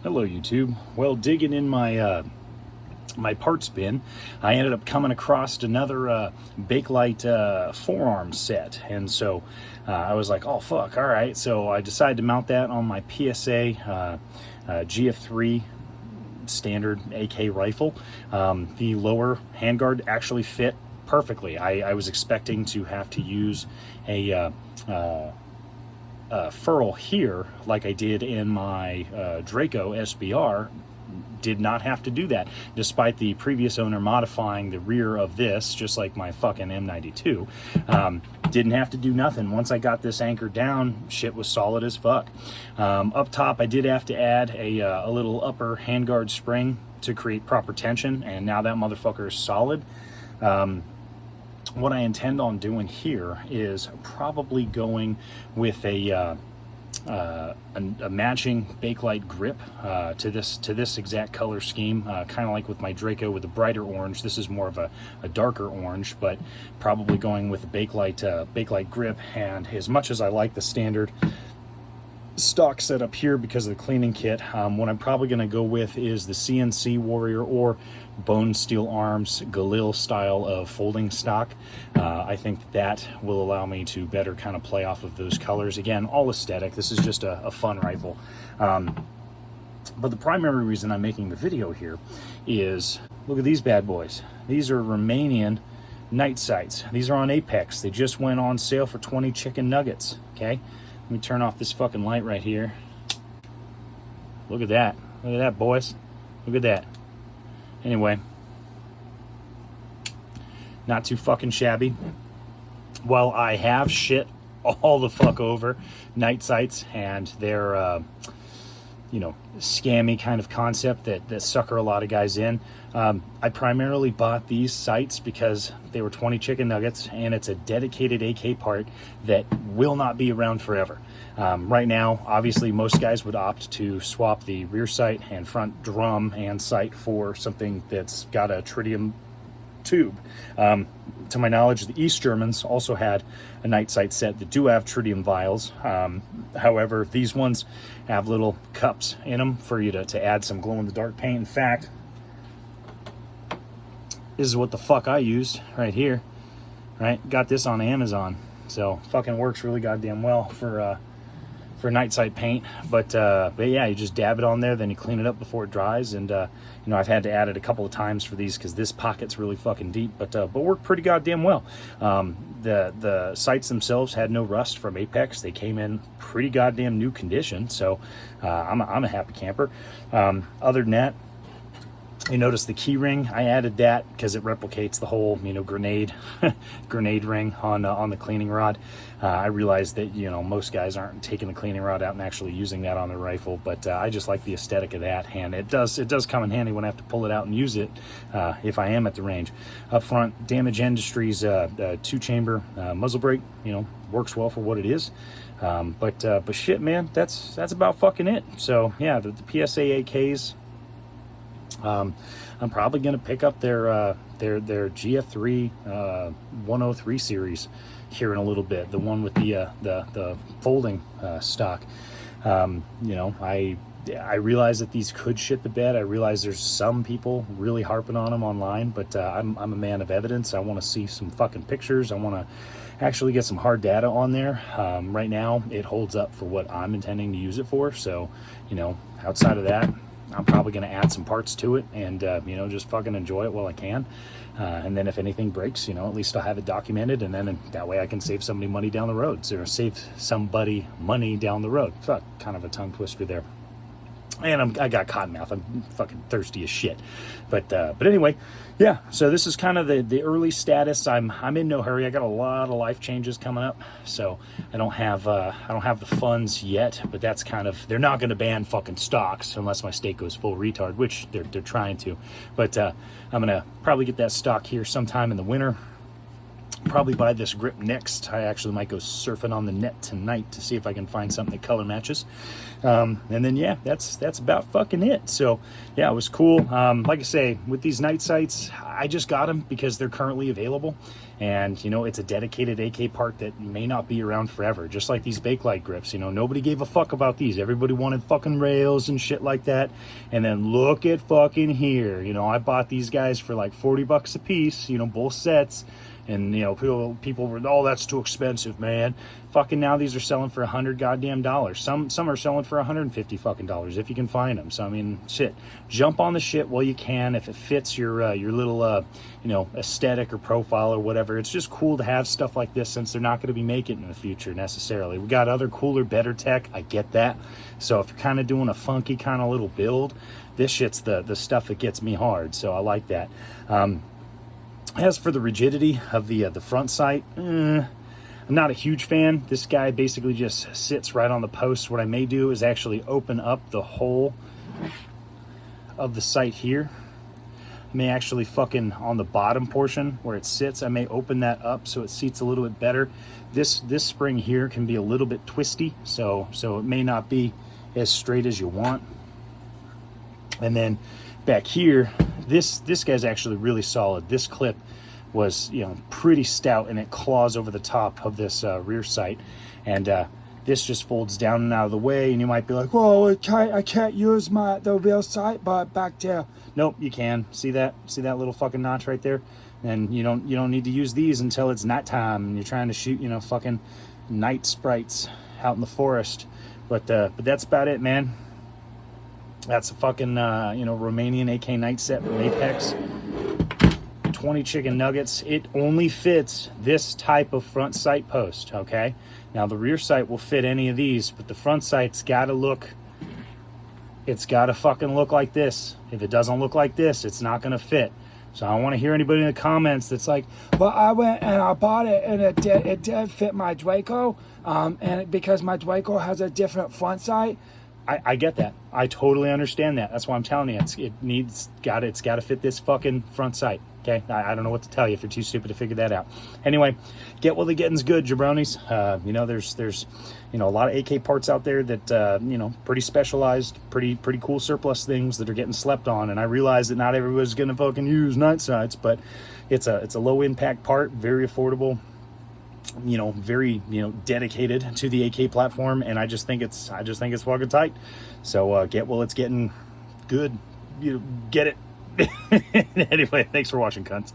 Hello YouTube. Well, digging in my my parts bin, I ended up coming across another Bakelite forearm set, and so I was like, oh fuck, all right. So I decided to mount that on my PSA GF3 standard AK rifle. The lower handguard actually fit perfectly. I was expecting to have to use a furl here like I did in my Draco SBR. Did not have to do that, despite the previous owner modifying the rear of this just like my fucking M92. Didn't have to do nothing. Once I got this anchored down, shit was solid as fuck. Up top I did have to add a little upper handguard spring to create proper tension, and now that motherfucker is solid. What I intend on doing here is probably going with a matching Bakelite grip to this exact color scheme, kind of like with my Draco with the brighter orange. This is more of a darker orange, but probably going with the Bakelite grip. And as much as I like the standard stock setup here because of the cleaning kit, what I'm probably going to go with is the CNC Warrior or Bone Steel Arms Galil style of folding stock. I think that will allow me to better kind of play off of those colors. Again, all aesthetic. This is just a fun rifle. But the primary reason I'm making the video here is, look at these bad boys. These are Romanian night sights. These are on Apex. They just went on sale for 20 chicken nuggets, okay? Let me turn off this fucking light right here. Look at that. Look at that, boys. Look at that. Anyway, not too fucking shabby. Well, I have shit all the fuck over night sights and their, you know, scammy kind of concept that sucker a lot of guys in. I primarily bought these sights because they were 20 chicken nuggets, and it's a dedicated AK part that will not be around forever. Right now, obviously, most guys would opt to swap the rear sight and front drum and sight for something that's got a tritium tube. To my knowledge, the East Germans also had a night sight set that do have tritium vials. However, these ones have little cups in them for you to add some glow-in-the-dark paint. In fact, this is what the fuck I used right here. Right, got this on Amazon, so fucking works really goddamn well for night sight paint. But yeah, you just dab it on there, then you clean it up before it dries. And you know, I've had to add it a couple of times for these because this pocket's really fucking deep, but worked pretty goddamn well. The sights themselves had no rust from Apex. They came in pretty goddamn new condition, so I'm a happy camper. Other than that, you notice the key ring. I added that because it replicates the whole, you know, grenade ring on the cleaning rod. I realized that, you know, most guys aren't taking the cleaning rod out and actually using that on their rifle, but I just like the aesthetic of that, and it does come in handy when I have to pull it out and use it if I am at the range. Up front, Damage Industries 2-chamber muzzle brake, you know, works well for what it is. But shit, man, that's about fucking it. So yeah, the PSA AKs. I'm probably going to pick up their GF3 103 series here in a little bit. The one with the folding stock. You know, I realize that these could shit the bed. I realize there's some people really harping on them online, but I'm a man of evidence. I want to see some fucking pictures. I want to actually get some hard data on there. Right now, it holds up for what I'm intending to use it for. So, you know, outside of that, I'm probably going to add some parts to it and, you know, just fucking enjoy it while I can. And then if anything breaks, you know, at least I'll have it documented, and then that way I can save somebody money down the road. So save somebody money down the road. Fuck, kind of a tongue twister there. And I got cotton mouth. I'm fucking thirsty as shit. But anyway, yeah. So this is kind of the early status. I'm in no hurry. I got a lot of life changes coming up, so I don't have the funds yet. But that's kind of, they're not going to ban fucking stocks unless my state goes full retard, which they're trying to. But I'm gonna probably get that stock here sometime in the winter. probably buy this grip next. I actually might go surfing on the net tonight to see if I can find something that color matches. And then yeah, that's about fucking it. So yeah, it was cool. Like I say, with these night sights, I just got them because they're currently available, and you know, it's a dedicated AK part that may not be around forever, just like these Bakelite grips. You know, nobody gave a fuck about these. Everybody wanted fucking rails and shit like that. And then look at fucking here. You know, I bought these guys for like 40 bucks a piece, you know, both sets. And, you know, people were, oh, that's too expensive, man. Fucking now these are selling for $100 goddamn dollars. Some are selling for $150 fucking dollars if you can find them. So, I mean, shit, jump on the shit while you can. If it fits your little, you know, aesthetic or profile or whatever. It's just cool to have stuff like this, since they're not going to be making it in the future necessarily. We got other cooler, better tech. I get that. So if you're kind of doing a funky kind of little build, this shit's the stuff that gets me hard. So I like that. As for the rigidity of the front sight, I'm not a huge fan. This guy basically just sits right on the post. What I may do is actually open up the hole of the sight here. I may actually fucking, on the bottom portion where it sits, I may open that up so it seats a little bit better. This spring here can be a little bit twisty, so it may not be as straight as you want. And then back here, this guy's actually really solid. This clip was, you know, pretty stout, and it claws over the top of this rear sight. And this just folds down and out of the way, and you might be like, well, I can't use the rear sight but back there. Nope, you can. See that little fucking notch right there? And you don't need to use these until it's nighttime and you're trying to shoot, you know, fucking night sprites out in the forest. But that's about it, man. That's a fucking, you know, Romanian AK night set from Apex. 20 chicken nuggets. It only fits this type of front sight post, okay? Now, the rear sight will fit any of these, but the front sight's got to look, it's got to fucking look like this. If it doesn't look like this, it's not going to fit. So I don't want to hear anybody in the comments that's like, well, I went and I bought it and it did fit my Draco, and because my Draco has a different front sight. I get that. I totally understand that. That's why I'm telling you, it's got to fit this fucking front sight. Okay, I don't know what to tell you if you're too stupid to figure that out. Anyway, get while the getting's good, jabronis. You know, there's you know, a lot of AK parts out there that you know, pretty specialized, pretty cool surplus things that are getting slept on. And I realize that not everybody's gonna fucking use night sights, but it's a low impact part, very affordable. You know, very, you know, dedicated to the AK platform, and I just think it's fucking tight. So get while it's getting good. You get it. Anyway, thanks for watching, cunts.